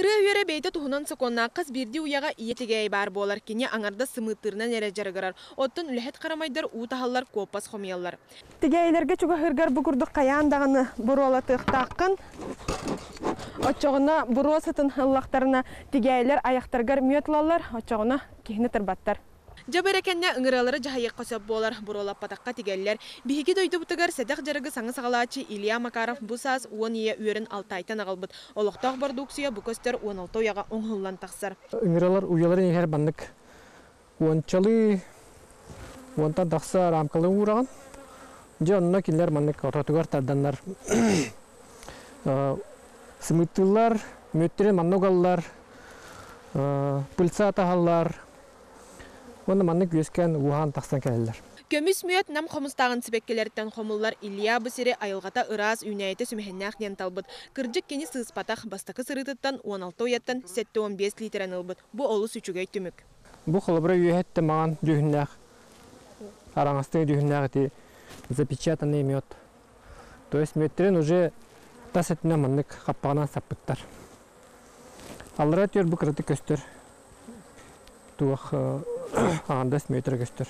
Аңыры өре бейті тұхынан соқонна қыз бірді уяға иетігей бар болар кене аңарда сымыттырынан әрі жарығырар. Оттын үләхет қарамайдар ұтағалар көппас қомиялар. Тігейлерге чуға хыргар бұқырдық қаяндағыны бұруала тұқтаққын. Отчоғына бұру сытын ұллақтарына тігейлер аяқтарғар мүйетлалар, отчоғына кейіні тұрбаттар. Жабырекенне ыңыралары жахайық қосып болар бұролап патаққа тигеллер. Биһиги дойду бұтығар сәдәқ жарығы саңы сағалачы Илья Макаров бұсаз уон ие үйерін алтайтан ағалбыт. Олықтақ бардуксия бұл көстер 16 уяға оңғылан тақсар. Ыңыралар уяларын егер бандық уончалы уонтан тақса рамкалы ұғыраған. Же онына келер бандық ортатығар тарданлар. Сымыттылар, мөттері манноғаллар, пылса тағалар. Оны маннык өскен ухан тақсан кәлелер. Көміс мүйет нам қомыстағын сібеккелерден қомылар Илья бұсері айылғата ыраз үйнәйті сүмехеннәқ ден талбыт. Кырджық кені сыспатақ бастақы сырытыттан 16 уяттан 7-15 литрен ылбыт. Бұ олы сүчігей түмік. Бұ қылыбыра үйетті маған дүйіннәқ, араңастың дүйіннәқ еті запечатанный мед. То есть мөттерін уже тас етіне маннык қаппағынан саппыттар. Алыра төр бұ кырыты көстер. Туақ ағандас мөтер көстер.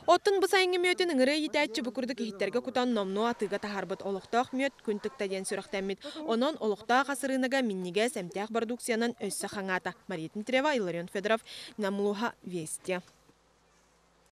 Оттын бұсайынғы мөтін ыңыры етәтші бұкырды кехеттерге құтан номну атыға тахарбыт олықтақ мөт күнтікті ден сүріқтәммет. Онын олықтақ асырыныға минниге сәмтәқ бардукциянан өссі қаңата. Мария Дмитриева, Иларион Федоров, Намлуха, Вести.